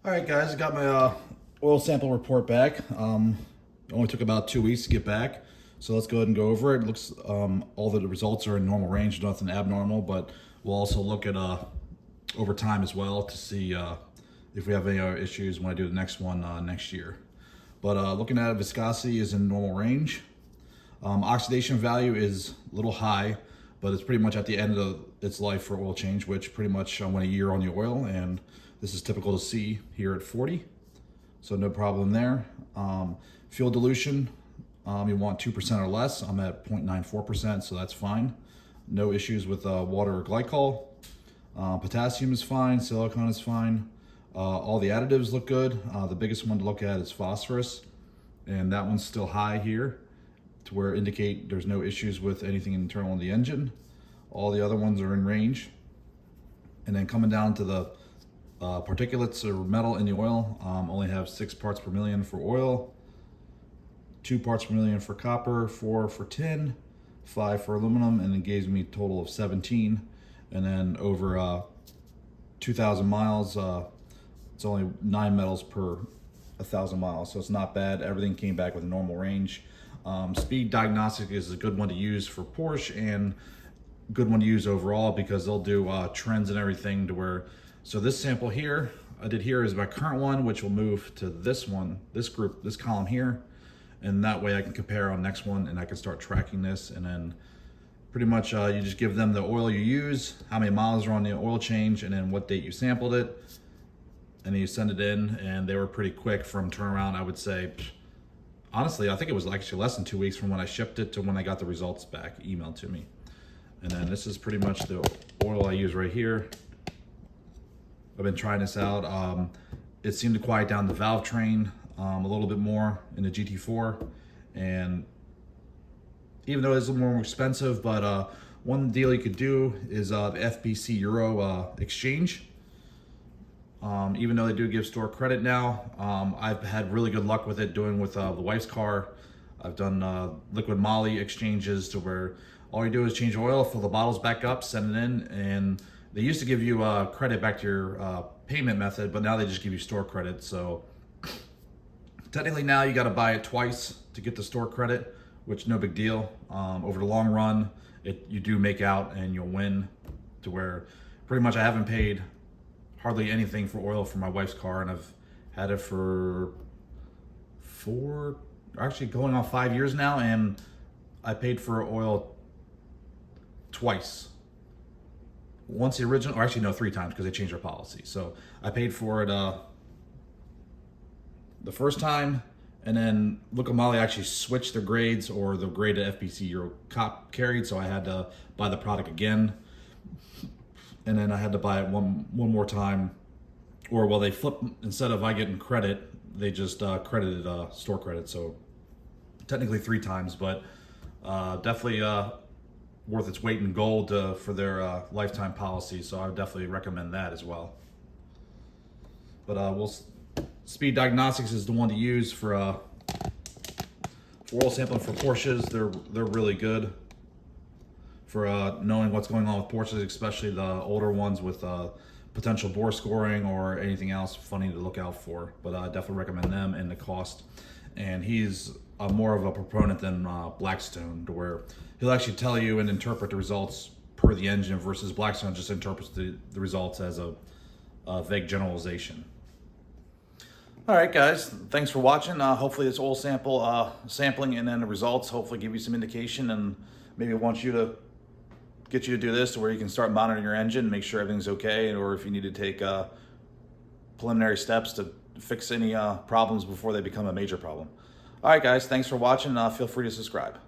All right, guys, I got my oil sample report back. It only took about 2 weeks to get back. So let's go ahead and go over it. It looks, all the results are in normal range, nothing abnormal, but we'll also look at over time as well to see if we have any other issues when I do the next one next year. But looking at it, viscosity is in normal range. Oxidation value is a little high, but it's pretty much at the end of its life for oil change, which pretty much went a year on the oil, and this is typical to see here at 40, so no problem there. Fuel dilution, you want 2% or less. I'm at 0.94%, so that's fine. No issues with water or glycol. Potassium is fine, silicon is fine. All the additives look good. The biggest one to look at is phosphorus, and that one's still high here to where indicate there's no issues with anything internal in the engine. All the other ones are in range. And then coming down to the particulates or metal in the oil, only have 6 parts per million for oil, 2 parts per million for copper, 4 for tin, 5 for aluminum, and it gives me a total of 17. And then over 2,000 miles, it's only 9 metals per 1,000 miles, so it's not bad. Everything came back with a normal range. Speed diagnostic is a good one to use for Porsche and good one to use overall because they'll do trends and everything to where, so this sample here, I did here is my current one, which will move to this one, this group, this column here. And that way I can compare on next one and I can start tracking this. And then pretty much you just give them the oil you use, how many miles are on the oil change, and then what date you sampled it. And then you send it in, and they were pretty quick from turnaround. I would say, honestly, I think it was actually less than 2 weeks from when I shipped it to when I got the results back emailed to me. And then this is pretty much the oil I use right here. I've been trying this out. It seemed to quiet down the valve train a little bit more in the Gt4. And even though it's a little more expensive, but one deal you could do is the FBC Euro exchange. Even though they do give store credit now, I've had really good luck with it doing with the wife's car. I've done liquid moly exchanges to where all you do is change oil, fill the bottles back up, send it in, and they used to give you credit back to your payment method, but now they just give you store credit. So technically now you got to buy it twice to get the store credit, which no big deal. Over the long run, you do make out and you'll win to where pretty much I haven't paid hardly anything for oil for my wife's car, and I've had it for actually going on 5 years now, and I paid for oil twice. Once the original, or actually no, 3 times because they changed their policy. So I paid for it the first time, and then Liquid Moly actually switched their grades, or the grade that FBC Euro Cop carried, so I had to buy the product again. And then I had to buy it one more time, or well, they flip, instead of I getting credit, they just credited store credit. So technically 3 times, but definitely worth its weight in gold for their lifetime policy. So I would definitely recommend that as well. But Speed Diagnostics is the one to use for oil sampling for Porsches. They're really good for knowing what's going on with Porsches, especially the older ones with potential bore scoring or anything else funny to look out for. But I definitely recommend them and the cost. And he's more of a proponent than Blackstone, to where he'll actually tell you and interpret the results per the engine, versus Blackstone just interprets the results as a vague generalization. All right, guys, thanks for watching. Hopefully this oil sampling and then the results hopefully give you some indication, and maybe get you to do this to where you can start monitoring your engine, make sure everything's okay, or if you need to take preliminary steps to fix any problems before they become a major problem. All right, guys, thanks for watching. Feel free to subscribe.